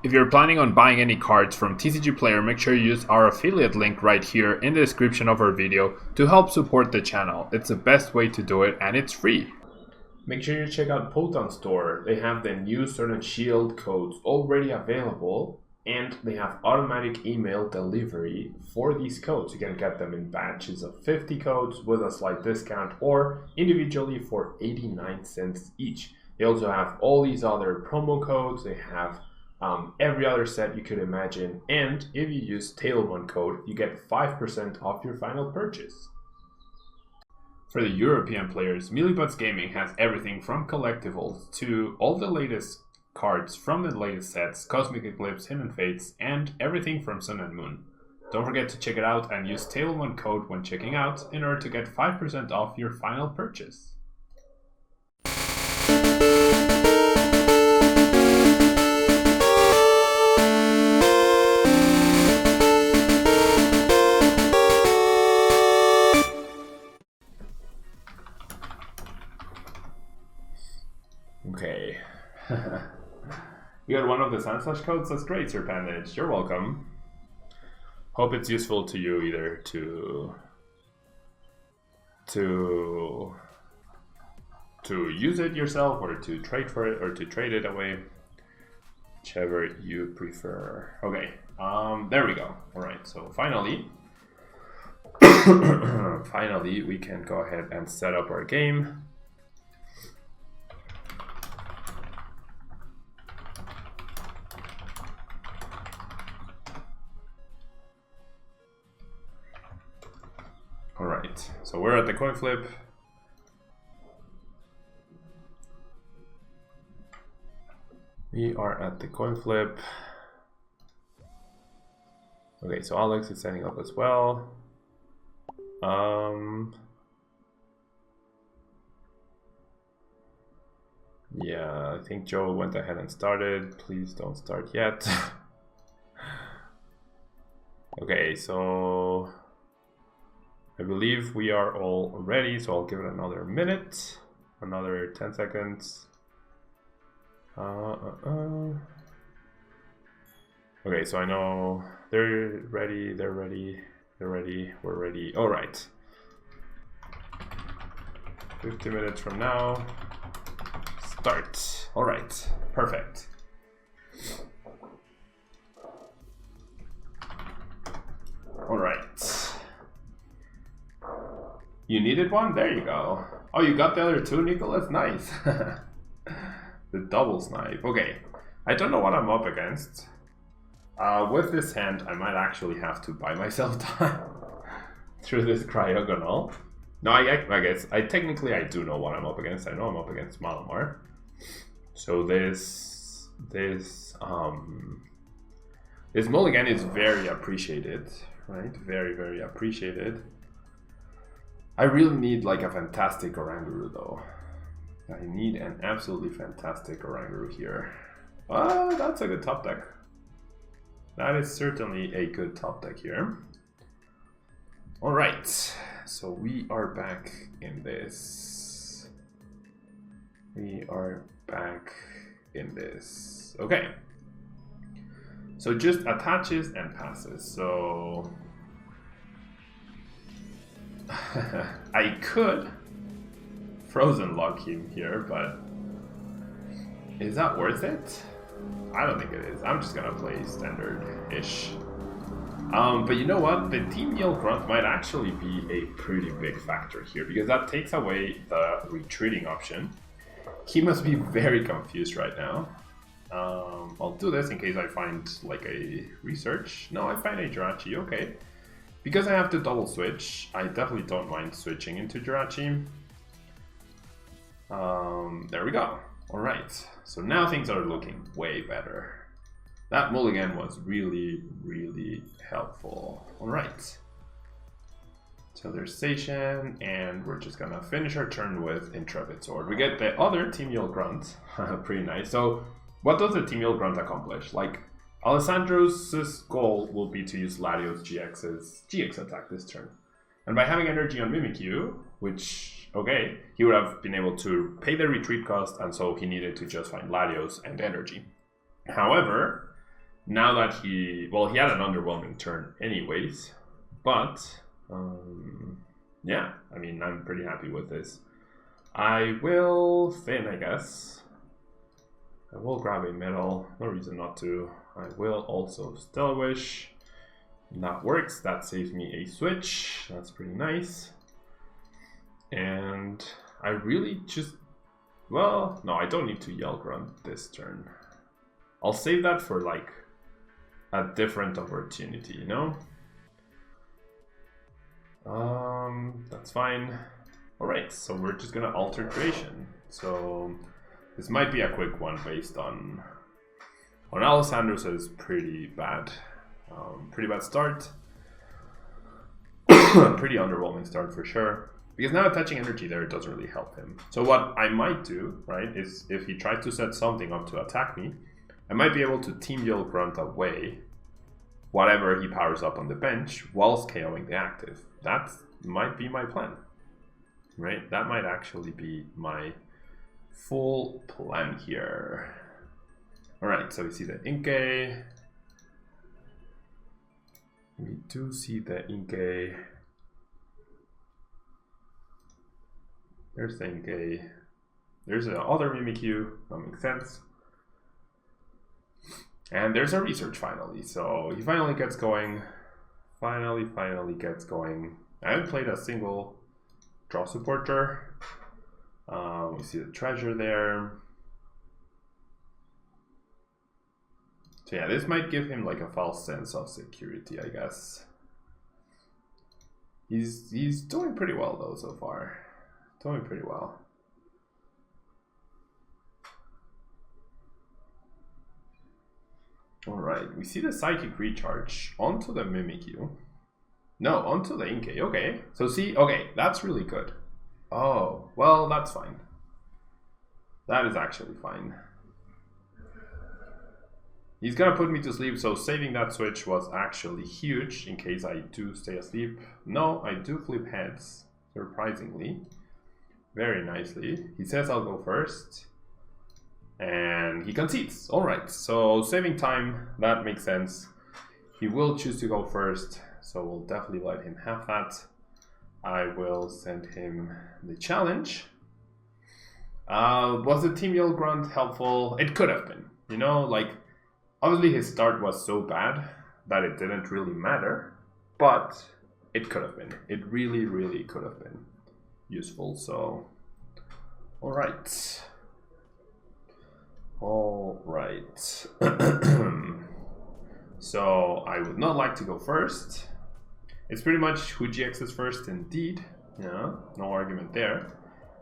If you're planning on buying any cards from TCG Player, make sure you use our affiliate link right here in the description of our video to help support the channel. It's the best way to do it and it's free. Make sure you check out Poton Store. They have the new Sword and Shield codes already available and they have automatic email delivery for these codes. You can get them in batches of 50 codes with a slight discount or individually for 89 cents each. They also have all these other promo codes. They have every other set you could imagine, and if you use Tablemon code, you get 5% off your final purchase. For the European players, Millibots Gaming has everything from collectibles to all the latest cards from the latest sets, Cosmic Eclipse, Hidden Fates, and everything from Sun and Moon. Don't forget to check it out and use Tablemon code when checking out in order to get 5% off your final purchase. Okay. You got one of the Sunslash codes? That's great, Sir Pandage. You're welcome. Hope it's useful to you either to use it yourself or to trade for it or to trade it away. Whichever you prefer. Okay, there we go. Alright, so finally finally we can go ahead and set up our game. Alright, so we're at the coin flip. We are at the coin flip. Okay, so Alex is setting up as well. Yeah, I think Joe went ahead and started. Please don't start yet. Okay, so I believe we are all ready, so I'll give it another minute, another 10 seconds. Okay, so I know they're ready, they're ready, we're ready. All right. 50 minutes from now, start. All right, perfect. All right. You needed one? There you go. Oh, you got the other two, Nicholas? Nice. The double snipe. Okay. I don't know what I'm up against. With this hand, I might actually have to buy myself time through this cryogonal. No, I guess I do know what I'm up against. I know I'm up against Malamar. So this mulligan is very appreciated, right? Very, very appreciated. I really need like a fantastic Oranguru though. I need an absolutely fantastic Oranguru here. That's a good top deck. That is certainly a good top deck here. Alright, so we are back in this. We are back in this. Okay. So just attaches and passes. So I could frozen lock him here, but is that worth it? I don't think it is. I'm just gonna play standard-ish. But you know what? The Team Yell Grunt might actually be a pretty big factor here because that takes away the retreating option. He must be very confused right now. I'll do this in case I find like a research. No, I find a Jirachi, okay. Because I have to double switch, I definitely don't mind switching into Jirachi. There we go. Alright, so now things are looking way better. That mulligan was really, really helpful. Alright. So there's Station, and we're just gonna finish our turn with Intrepid Sword. We get the other Team Yell Grunt. Pretty nice. So what does the Team Yell Grunt accomplish? Like, Alessandro's goal will be to use Latios GX's GX attack this turn. And by having energy on Mimikyu, which, okay, he would have been able to pay the retreat cost, and so he needed to just find Latios and energy. However, now that he had an underwhelming turn anyways, but yeah, I mean, I'm pretty happy with this. I will thin, I guess. I will grab a metal, no reason not to. I will also Stellwish. That works, that saves me a switch, that's pretty nice. And I really just, well, no, I don't need to Yell Grunt this turn. I'll save that for like a different opportunity, you know? That's fine. Alright, so we're just gonna alter creation. So this might be a quick one based on Alessandro's pretty bad start. Pretty underwhelming start for sure. Because now attaching energy there doesn't really help him. So what I might do, right, is if he tries to set something up to attack me, I might be able to Team Yell Grunt away whatever he powers up on the bench whilst KOing the active. That might be my plan. Right? That might actually be my full plan here. Alright, so we see the Inkay. We do see the Inkay. There's the Inkay. There's the other Mimikyu, that makes sense. And there's a research finally, so he finally gets going. Finally gets going. I haven't played a single draw supporter. We see the treasure there. So yeah, this might give him like a false sense of security, I guess. He's doing pretty well though so far. Doing pretty well. Alright, we see the Psychic Recharge onto the Mimikyu. No, onto the Inkay, okay. So see, okay, that's really good. Oh, well, that's fine. That is actually fine. He's gonna put me to sleep, so saving that switch was actually huge in case I do stay asleep. No, I do flip heads, surprisingly. Very nicely. He says I'll go first. And he concedes. Alright, so saving time, that makes sense. He will choose to go first, so we'll definitely let him have that. I will send him the challenge. Was the Team Yell Grunt helpful? It could have been. You know, like, obviously his start was so bad that it didn't really matter, but it could have been. It really, really could have been useful, so... Alright. Alright. So I would not like to go first. It's pretty much who GXs first indeed. Yeah, no argument there.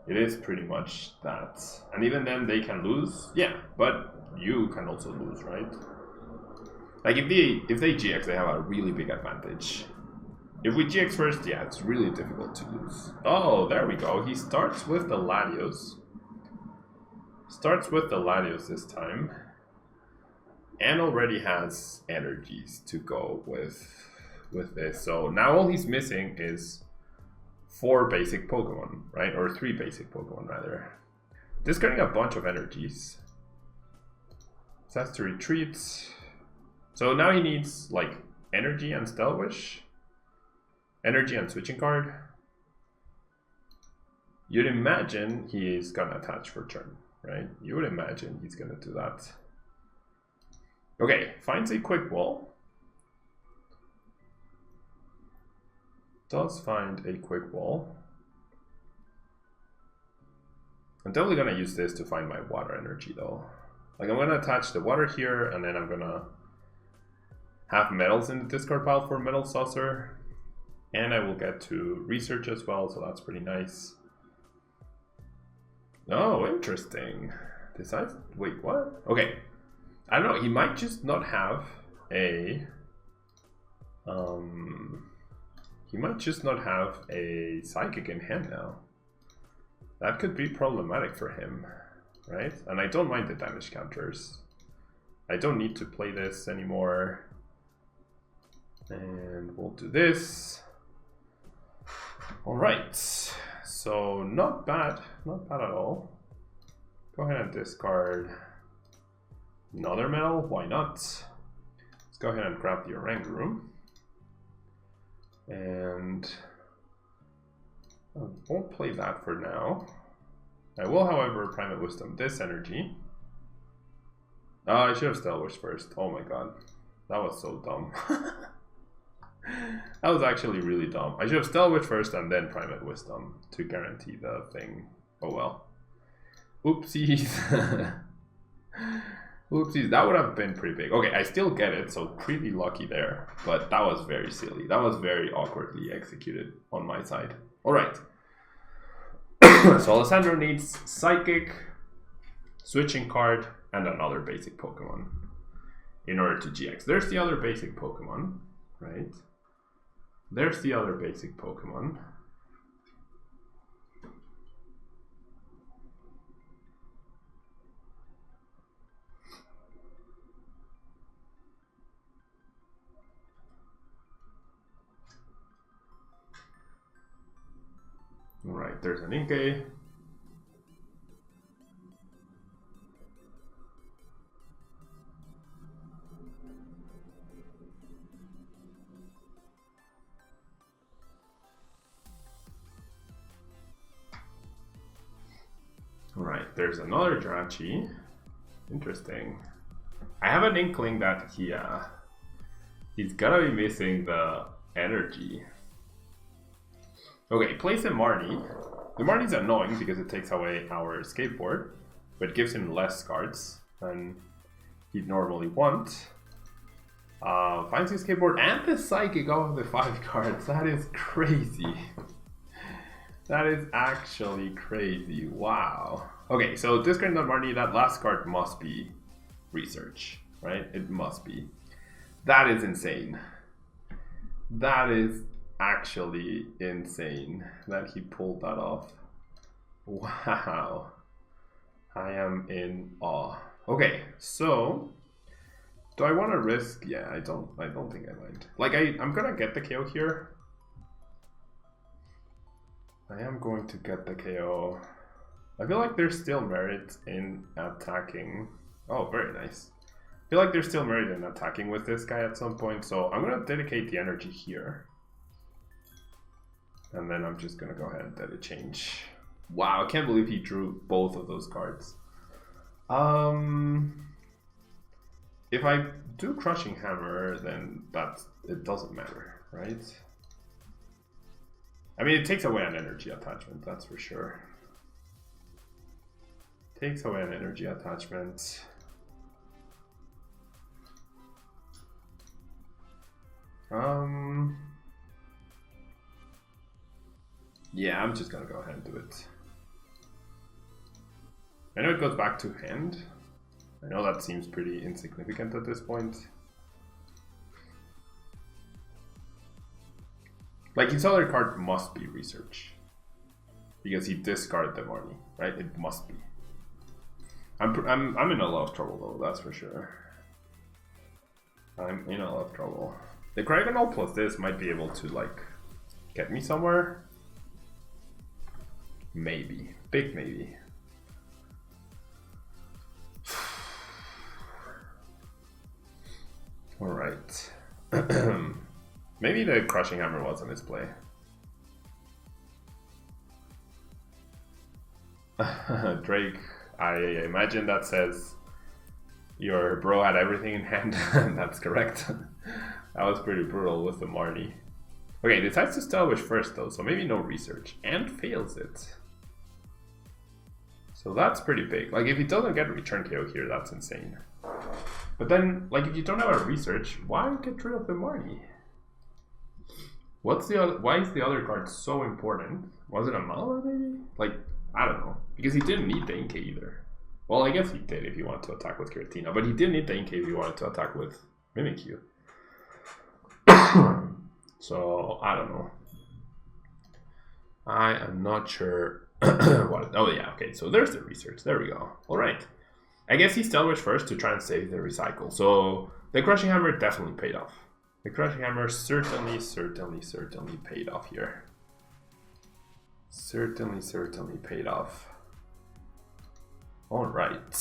It is pretty much that. And even then they can lose. Yeah, but you can also lose, right? Like if they GX, they have a really big advantage. If we GX first, yeah, it's really difficult to lose. Oh, there we go. He starts with the Latios. Starts with the Latios this time. And already has energies to go with this. So now all he's missing is 4 basic Pokemon, right? Or 3 basic Pokemon, rather. Discarding a bunch of energies. So has to retreat. So now he needs, like, energy and Stellwish. Energy and switching card. You'd imagine he's gonna attach for turn, right? You would imagine he's gonna do that. Okay, finds a quick wall. Does find a quick wall. I'm definitely gonna use this to find my water energy though. Like I'm gonna attach the water here and then I'm gonna have metals in the discard pile for Metal Saucer. And I will get to research as well, so that's pretty nice. Oh, interesting. Decides, wait, what? Okay. I don't know, he might just not have a Psychic in hand now. That could be problematic for him, right? And I don't mind the damage counters. I don't need to play this anymore. And we'll do this. Alright, so not bad at all. Go ahead and discard another metal, why not? Let's go ahead and grab the Oranguru. And I won't play that for now. I will, however, Private Wisdom this energy. Oh, I should have Stellar Wish first. Oh my god. That was so dumb. That was actually really dumb. I should have Stellar Wish first and then Private Wisdom to guarantee the thing. Oh well. Oopsies. Oopsies, that would have been pretty big. Okay, I still get it, so pretty lucky there. But that was very silly. That was very awkwardly executed on my side. Alright. So Alessandro needs Psychic, Switching Card, and another basic Pokemon in order to GX. There's the other basic Pokemon, right? There's the other basic Pokemon. Alright, there's an Inkay. Alright, there's another Jirachi. Interesting. I have an inkling that he's gonna be missing the energy. Okay, place a Marnie. The Marnie's annoying because it takes away our skateboard, but gives him less cards than he'd normally want. Finds his skateboard and the Psychic off the 5 cards. That is crazy. That is actually crazy. Wow. Okay, so discard that Marnie, that last card must be Research, right? It must be. That is insane. That is actually insane that he pulled that off. Wow. I am in awe. Okay, so do I want to risk? Yeah, I don't think I mind. Like I'm gonna get the KO here. I am going to get the KO. I feel like there's still merit in attacking. Oh, very nice. I feel like there's still merit in attacking with this guy at some point, so I'm gonna dedicate the energy here. And then I'm just gonna go ahead and let it change. Wow, I can't believe he drew both of those cards. If I do Crushing Hammer, then it doesn't matter, right? I mean, it takes away an energy attachment, that's for sure. Takes away an energy attachment. Yeah, I'm just gonna go ahead and do it. I know it goes back to hand. I know that seems pretty insignificant at this point. Like, his other card must be Research. Because he discarded the Marnie, right? It must be. I'm in a lot of trouble though, that's for sure. I'm in a lot of trouble. The Cryogonal plus this might be able to, like, get me somewhere. Maybe. Big maybe. Alright. Maybe the Crushing Hammer was a misplay. Drake, I imagine that says your bro had everything in hand. That's correct. That was pretty brutal with the Marnie. Okay, decides to Stellar Wish first though, so maybe no Research. And fails it. So that's pretty big. Like, if he doesn't get Return KO here, that's insane. But then, like, if you don't have a Research, why get rid of the Marnie? What's the other? Why is the other card so important? Was it a Mala maybe? Like, I don't know. Because he didn't need the Inkay either. Well, I guess he did if he wanted to attack with Giratina, but he didn't need the Inkay if he wanted to attack with Mimikyu. So, I don't know. I am not sure what. Oh yeah, okay, so there's the Research. There we go. Alright. I guess he Stellar Wish first to try and save the Recycle. So, the Crushing Hammer definitely paid off. The Crushing Hammer certainly paid off here. Certainly paid off. Alright.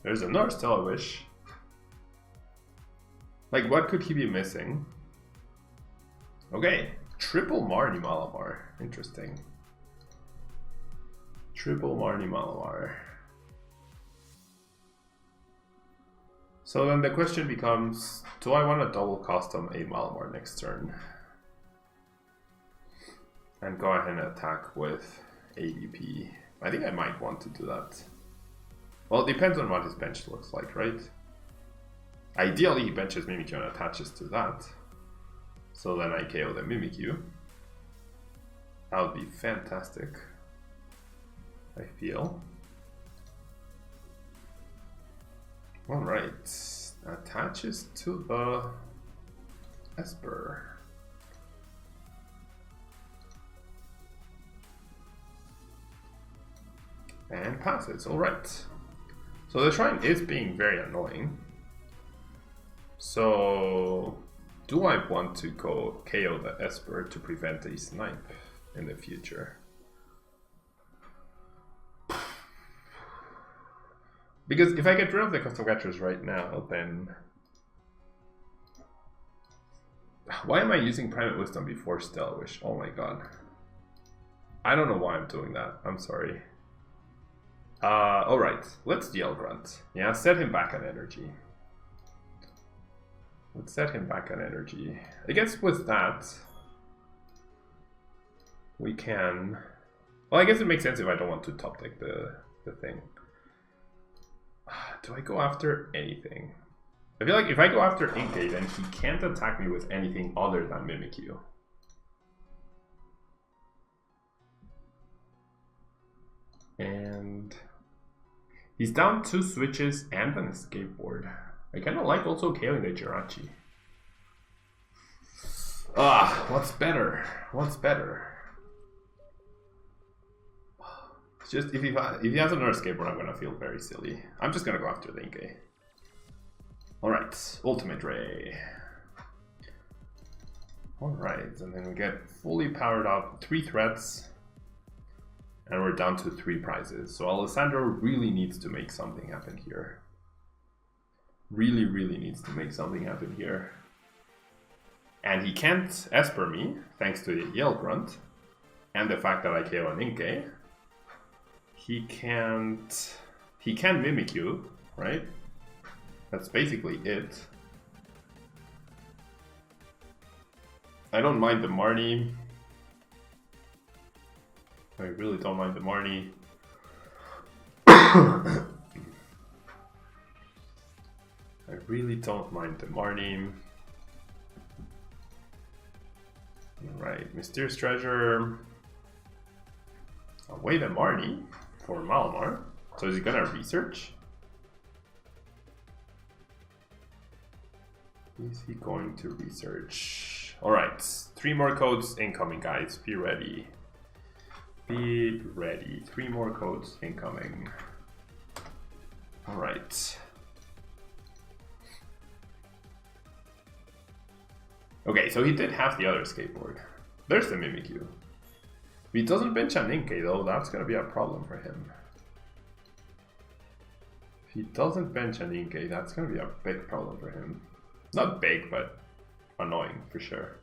There's another Stellar Wish. Like, what could he be missing? Okay, triple Marnie Malamar. Interesting. Triple Marnie Malamar. So then the question becomes, do I want to double custom a Malamar next turn? And go ahead and attack with ADP. I think I might want to do that. Well, it depends on what his bench looks like, right? Ideally, he benches Mimikyu and attaches to that. So then I KO the Mimikyu. That would be fantastic, I feel. Alright, attaches to the Esper. And passes, alright. So the shrine is being very annoying. So, do I want to go KO the Esper to prevent a snipe in the future? Because if I get rid of the custom catchers right now, then... Why am I using Private Wisdom before Stellar Wish? Oh my god. I don't know why I'm doing that. I'm sorry. Alright, let's DL Grunt. Yeah, set him back on energy. Let's set him back on energy. I guess with that, we can... Well, I guess it makes sense if I don't want to top deck the thing. Do I go after anything? I feel like if I go after Inkay, then he can't attack me with anything other than Mimikyu. And he's down 2 switches and an escape board. I kind of like also KOing the Jirachi. What's better? What's better? It's just if he has another escape board, I'm gonna feel very silly. I'm just gonna go after the Inkay. Alright, Ultimate Ray. Alright, and then we get fully powered up, 3 threats. And we're down to 3 prizes. So Alessandro really needs to make something happen here. Really, really needs to make something happen here. And he can't Esper me, thanks to the Yell Grunt. And the fact that I KO an Inkay. He can Mimikyu, right? That's basically it. I don't mind the Marnie. I really don't mind the Marnie. I really don't mind the Marnie. Alright, Mysterious Treasure. Away the Marnie for Malamar. So is he gonna research? Is he going to research? Alright, 3 more codes incoming, guys. Be ready. Be ready. 3 more codes incoming. Alright. Okay, so he did have the other skateboard. There's the Mimikyu. If he doesn't bench an Inkay though, that's gonna be a problem for him. If he doesn't bench an Inkay, that's gonna be a big problem for him. Not big, but annoying for sure.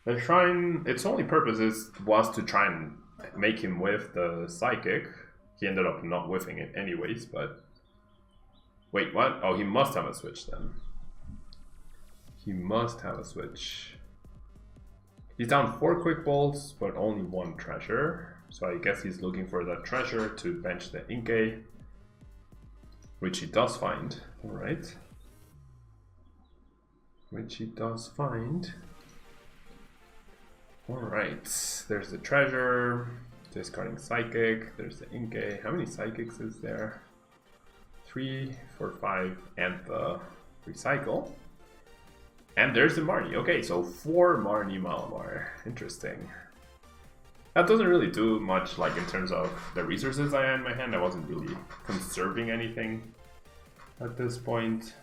The shrine, its only purpose was to try and make him whiff the Psychic. He ended up not whiffing it anyways, but... Wait, what? Oh, he must have a switch then. He must have a switch. He's down 4 quick bolts, but only 1 treasure. So I guess he's looking for that treasure to bench the Inkay. Which he does find, alright. Which he does find. Alright, there's the treasure, discarding Psychic, there's the Inkay. How many Psychics is there? 3, 4, 5, and the Recycle. And there's the Marnie. Okay, so 4 Marnie Malamar. Interesting. That doesn't really do much, like in terms of the resources I had in my hand. I wasn't really conserving anything at this point.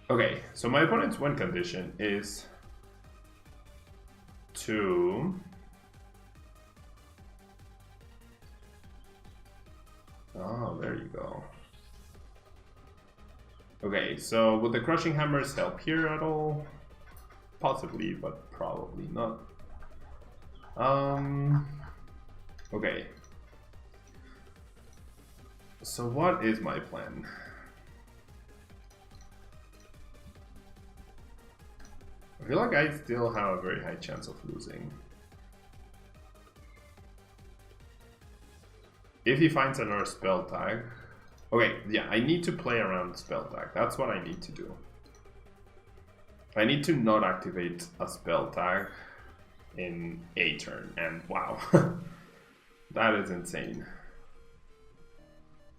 Okay, so my opponent's win condition is to oh, there you go. Okay, so would the crushing hammers help here at all? Possibly, but probably not. Okay. So what is my plan? I feel like I still have a very high chance of losing. If he finds another spell tag. Okay, yeah, I need to play around spell tag. That's what I need to do. I need to not activate a spell tag in a turn, and wow. That is insane.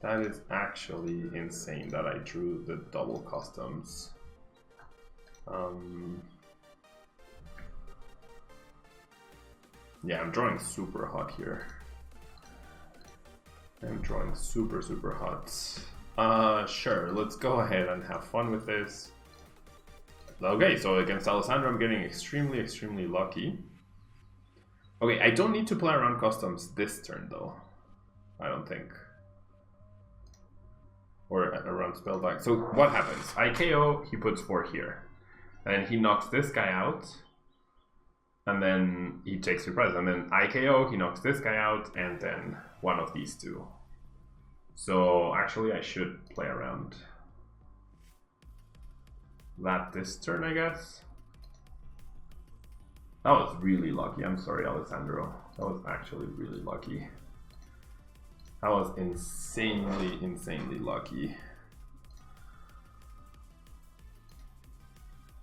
That is actually insane that I drew the double customs. Yeah, I'm drawing super hot here. I'm drawing super hot. Sure, let's go ahead and have fun with this. Okay, so against Alessandro I'm getting extremely lucky. Okay, I don't need to play around customs this turn though. I don't think. Or around spell tag. So what happens? I KO, he puts 4 here. And he knocks this guy out. And then he takes 3 prizes. And then I KO, he knocks this guy out, and then one of these two. So actually I should play around that this turn, I guess. That was really lucky. I'm sorry, Alessandro. That was actually really lucky. That was insanely lucky.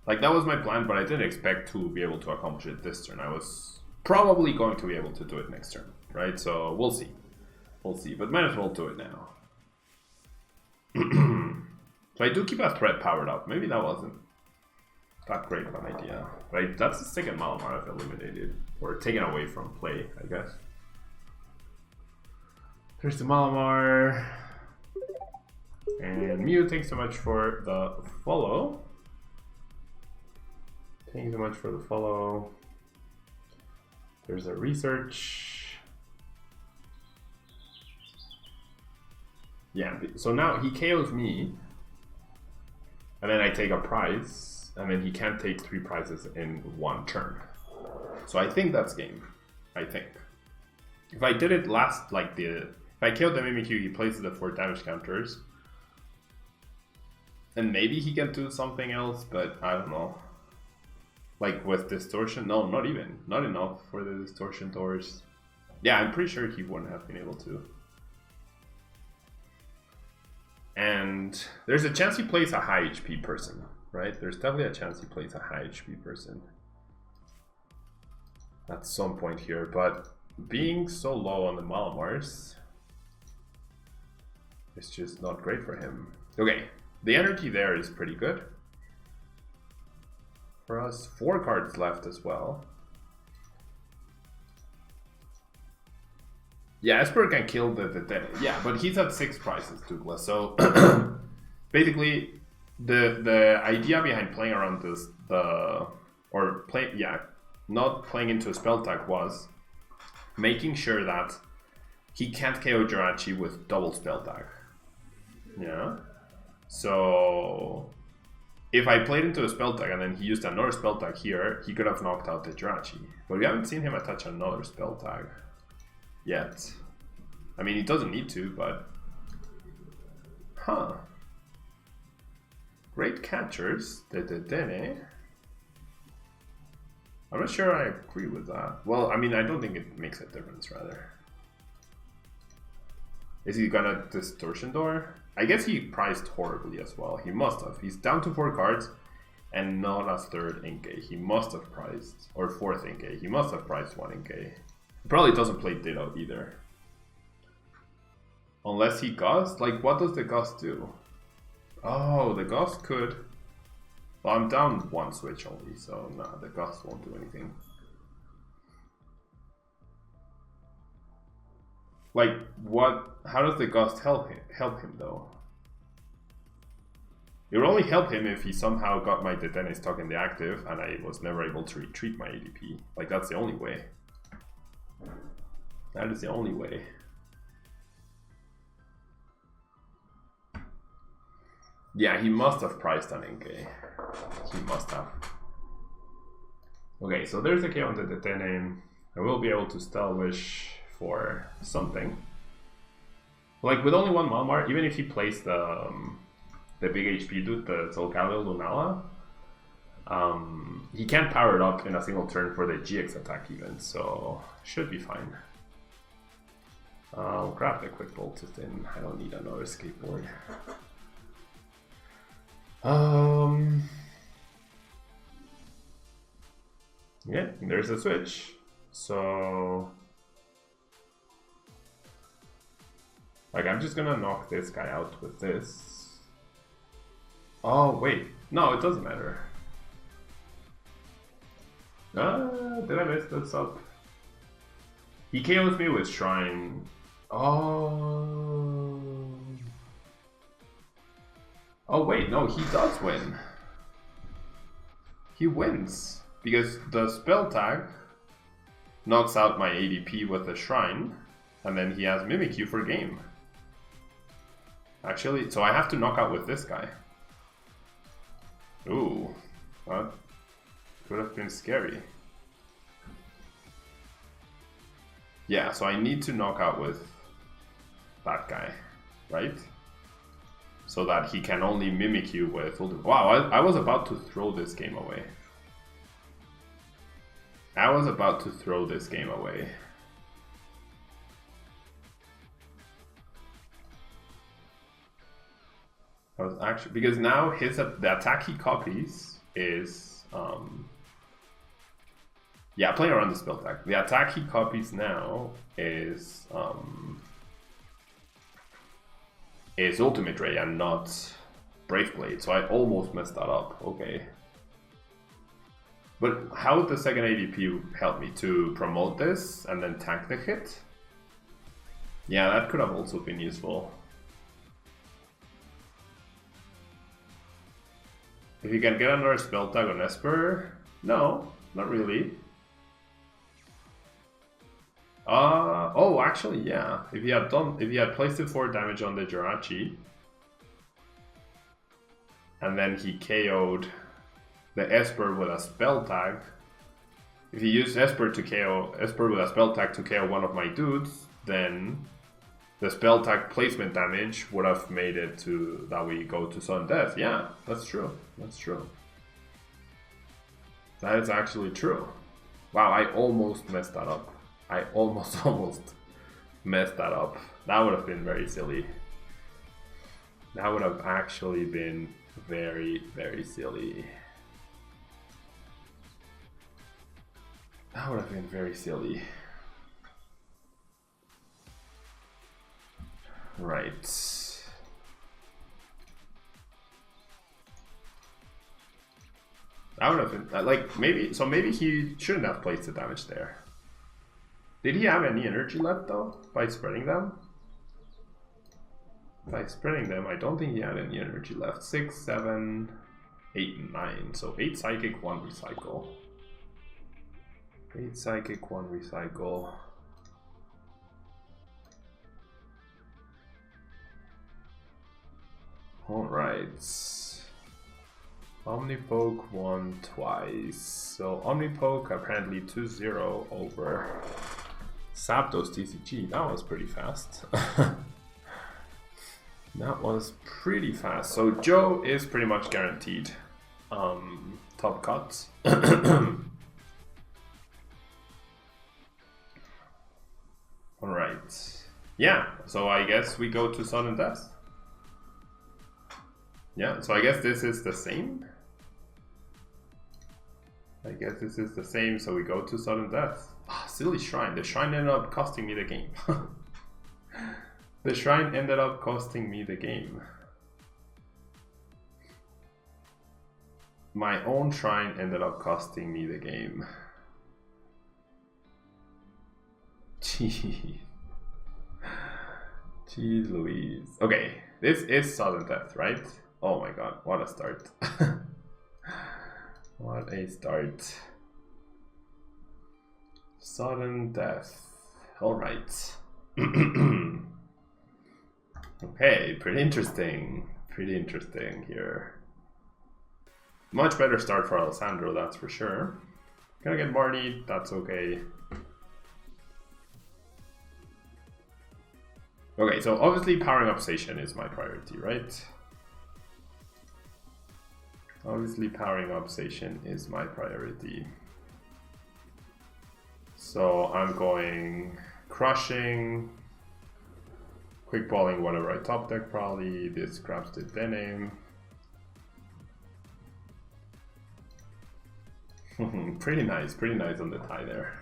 Like, that was my plan, but I didn't expect to be able to accomplish it this turn. I was probably going to be able to do it next turn, right? So we'll see. We'll see, but might as well do it now. So I do keep a threat powered up. Maybe that wasn't that great of an idea, right? That's the second Malamar I've eliminated, or taken away from play, I guess. There's the Malamar. And Mew, thanks so much for the follow. Thank you so much for the follow. There's a research. Yeah, so now he KOs me. And then I take a prize. And then he can't take 3 prizes in 1 turn. So I think that's game. I think. If I did it last, like if I killed the Mimikyu, he places the 4 damage counters. And maybe he can do something else, but I don't know. Like with distortion? No, not even. Not enough for the distortion doors. Yeah, I'm pretty sure he wouldn't have been able to. And there's a chance he plays a high HP person, right? There's definitely a chance he plays a high HP person at some point here, but being so low on the Malamars is just not great for him. Okay, the energy there is pretty good. For us, 4 cards left as well. Yeah, Esper can kill the yeah, but he's at 6 prizes, Douglas. So basically, the idea behind playing around this, not playing into a spell tag was making sure that he can't KO Jirachi with double spell tag. Yeah. So if I played into a spell tag and then he used another spell tag here, he could have knocked out the Jirachi. But we haven't seen him attach another spell tag yet. I mean, he doesn't need to, but... Huh. Great catchers. I'm not sure I agree with that. Well, I mean, I don't think it makes a difference, rather. Is he gonna Distortion Door? I guess he priced horribly as well. He must have. He's down to 4 cards and not a 3rd Inkay. He must have priced, or 4th Inkay. He must have priced 1 Inkay. He probably doesn't play Ditto either. Unless he Gust? Like, what does the Gust do? Oh, the Gust could... Well, I'm down 1 switch only, so no, the Gust won't do anything. Like, what? How does the Gust help him though? It would only help him if he somehow got my Dedenne stuck in the active and I was never able to retreat my ADP. Like, that's the only way. That is the only way. Yeah, he must have priced an Inkay. He must have. Okay, so there's a KO on the Detene. I will be able to Stell Wish for something. Like with only one Malmar, even if he plays the big HP dude, the Solgaleo Lunala, he can't power it up in a single turn for the GX attack even, so should be fine. I'll grab the Quick Bolt in. I don't need another skateboard. Yeah, there's a switch. So like I'm just gonna knock this guy out with this. Oh wait, no, it doesn't matter. Did I mess this up? He KOs me with Shrine. Oh. Oh wait, no, he does win. He wins. Because the spell tag knocks out my ADP with the Shrine, and then he has Mimikyu for game. Actually, so I have to knock out with this guy. Ooh, that could have been scary. Yeah, so I need to knock out with that guy, right? So that he can only Mimikyu with... Wow, I was about to throw this game away. I was about to throw this game away. I was actually, because now the attack he copies is yeah, playing around the spell tag. The attack he copies now is Ultimate Ray and not Brave Blade. So I almost messed that up. Okay. But how would the second ADP help me to promote this and then tank the hit? Yeah, that could have also been useful. If you can get another spell tag on Esper? No, not really. Oh, actually, yeah. If he had placed the 4 damage on the Jirachi, and then he KO'd the Esper with a spell tag. If he used Esper with a spell tag to KO one of my dudes, then the spell tag placement damage would have made it to that we go to sudden death. Yeah, that's true. That's true. That is actually true. Wow, I almost messed that up. I almost messed that up. That would have been very silly. That would have actually been very, very silly. That would have been very silly. Right. That would have been like maybe he shouldn't have placed the damage there. Did he have any energy left though by spreading them? By spreading them, I don't think he had any energy left. 6, 7, 8, 9. So 8 psychic, 1 recycle. 8 psychic, 1 recycle. Alright. Omnipoke won twice. So Omnipoke apparently 2-0 over Zapdos TCG. That was pretty fast. That was pretty fast. So Joe is pretty much guaranteed top cuts. Alright. Yeah, so I guess we go to sudden death. Yeah, so I guess this is the same. So we go to sudden death. Ah, silly shrine. The shrine ended up costing me the game. The shrine ended up costing me the game. My own shrine ended up costing me the game. Jeez. Jeez Louise. Okay, this is sudden death, right? Oh my god, what a start. What a start. Sudden death. Alright. Okay, pretty interesting. Pretty interesting here. Much better start for Alessandro, that's for sure. Gonna get Marnie, that's okay. Okay, so obviously powering up Station is my priority, right? Obviously powering up Station is my priority. So I'm going Crushing, Quick Balling whatever I top deck probably, this grabs the denim. Pretty nice on the tie there.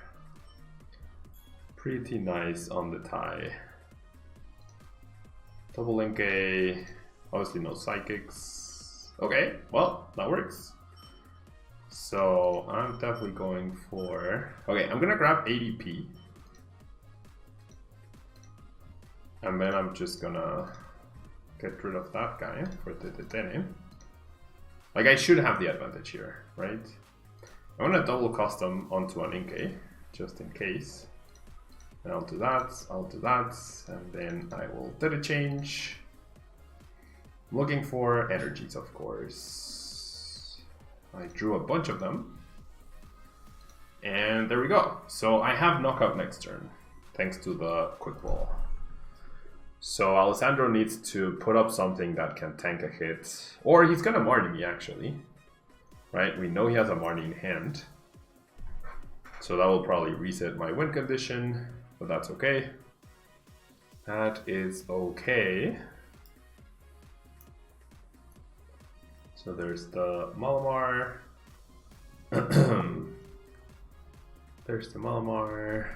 Pretty nice on the tie. Double link A, obviously no psychics. Okay, well, that works. So I'm definitely going for... Okay, I'm gonna grab ADP. And then I'm just gonna get rid of that guy for the denim. Like, I should have the advantage here, right? I'm gonna double custom onto an Inkay, just in case. And I'll do that, and then I will do the change. Looking for energies, of course. I drew a bunch of them. And there we go. So I have knockout next turn, thanks to the quick ball. So Alessandro needs to put up something that can tank a hit. Or he's gonna Marnie me, actually. Right, we know he has a Marnie in hand. So that will probably reset my win condition, but that's okay. That is okay. So there's the Malamar. There's the Malamar.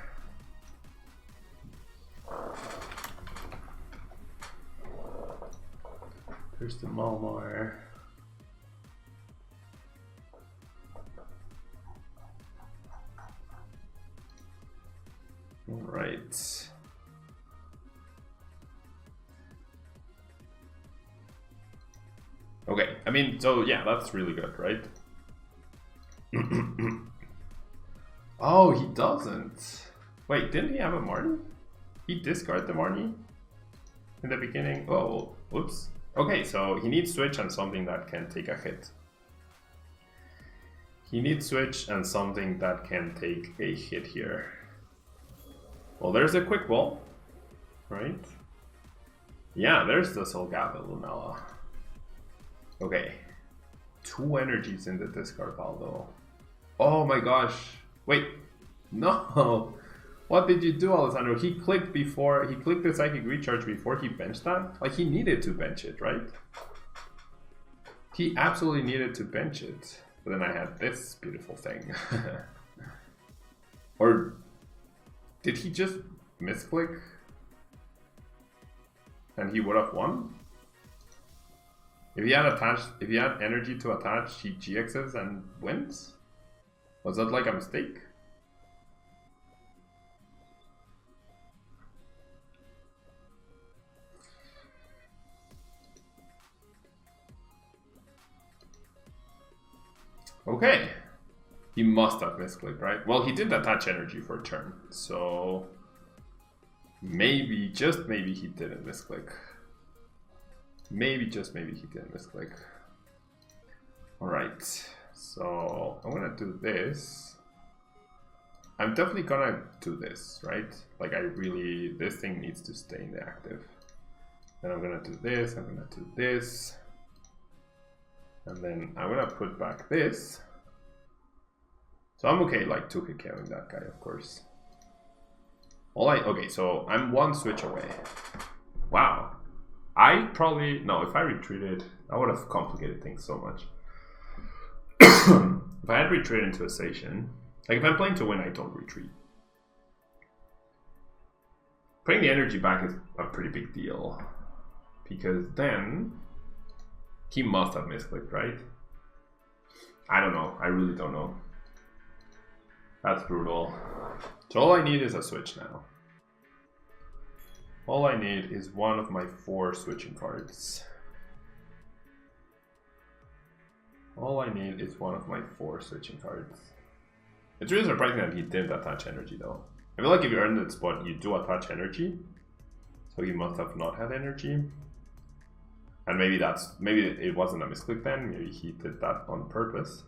There's the Malamar. All right. Okay, I mean, so yeah, that's really good, right? Oh, he doesn't. Wait, didn't he have a Marnie? He discarded the Marnie in the beginning. Oh, whoops. Okay, so he needs switch and something that can take a hit. He needs switch and something that can take a hit here. Well, there's a quick ball, right? Yeah, there's the Solgava Lunella. Okay, 2 energies in the discard pile though. Oh my gosh, wait, no. What did you do, Alessandro? He clicked the Psychic Recharge before he benched that? Like, he needed to bench it, right? He absolutely needed to bench it. But then I had this beautiful thing. Or did he just misclick? And he would have won? If he had energy to attach, he GXs and wins? Was that like a mistake? Okay. He must have misclicked, right? Well, he didn't attach energy for a turn, so maybe, just maybe he didn't misclick. Maybe, just maybe he didn't misclick. Alright, so I'm gonna do this. I'm definitely gonna do this, right? Like, this thing needs to stay in the active. Then I'm gonna do this, I'm gonna do this. And then I'm gonna put back this. So I'm okay, like, 2k killing that guy, of course. Okay, so I'm 1 switch away. Wow. If I retreated, I would have complicated things so much. If I had retreated into a station, like, if I'm playing to win, I don't retreat. Putting the energy back is a pretty big deal. Because then he must have misclicked, right? I don't know. I really don't know. That's brutal. So all I need is a switch now. All I need is one of my 4 switching cards. All I need is one of my 4 switching cards. It's really surprising that he didn't attach energy though. I feel like if you earn that spot, you do attach energy. So he must have not had energy. And maybe it wasn't a misclick then. Maybe he did that on purpose.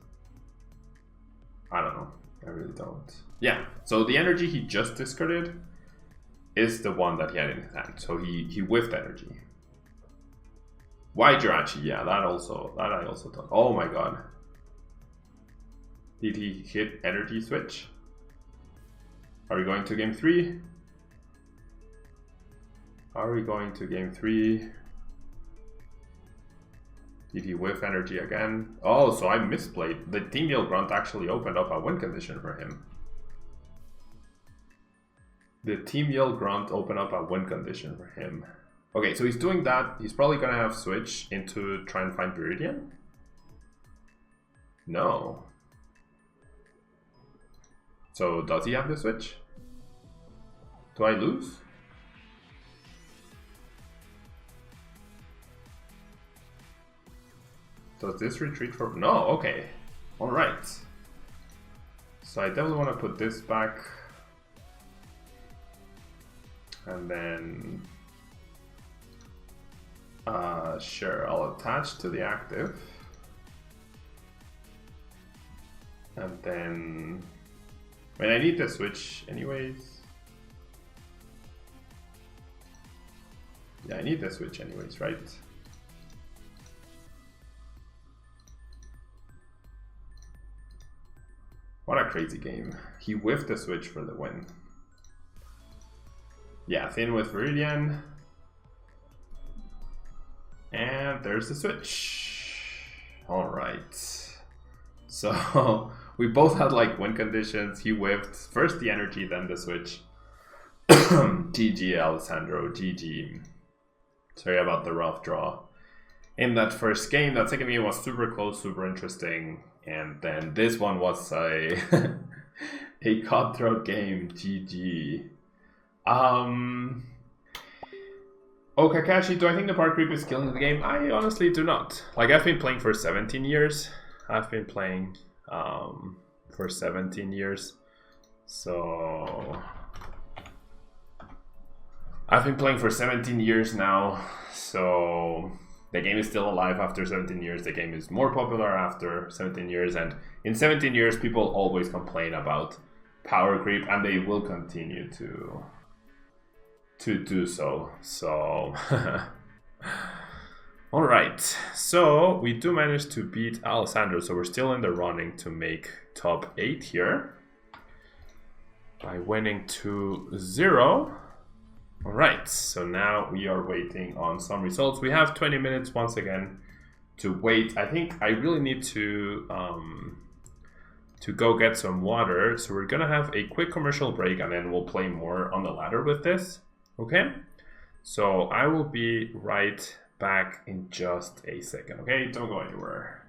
I don't know. I really don't. Yeah. So the energy he just discarded is the one that he had in his hand. So he whiffed energy. Why Jirachi? Yeah, that I also thought. Oh my god. Did he hit energy switch? Are we going to game 3? Are we going to game 3? Did he whiff energy again? Oh, so I misplayed. The Team Yell Grunt actually opened up a win condition for him. The Team Yell Grunt opened up a win condition for him. Okay, so he's doing that. He's probably gonna have switch into try and find Viridian? No. So does he have the switch? Do I lose? Does this retreat for... No, okay. Alright. So I definitely want to put this back. And then... sure, I'll attach to the active. And then... I mean, I need the switch anyways. Yeah, I need the switch anyways, right? What a crazy game. He whiffed the switch for the win. Yeah, Thin with Viridian. And there's the switch. Alright. So we both had like win conditions. He whiffed first the energy, then the switch. GG Alessandro, GG. Sorry about the rough draw in that first game. That second game was super close, super interesting. And then this one was a a cutthroat game. GG. Oh, Kakashi, do I think the power creep is killing the game? I honestly do not. Like, I've been playing for 17 years. I've been playing for 17 years. So... I've been playing for 17 years now. So... The game is still alive after 17 years. The game is more popular after 17 years. And in 17 years, people always complain about power creep. And they will continue to do so. So... Alright. So, we do manage to beat Alessandro. So, we're still in the running to make top 8 here. By winning 2-0. Alright, so now we are waiting on some results. We have 20 minutes once again to wait. I think I really need to go get some water. So we're gonna have a quick commercial break and then we'll play more on the ladder with this. Okay? So I will be right back in just a second. Okay, don't go anywhere.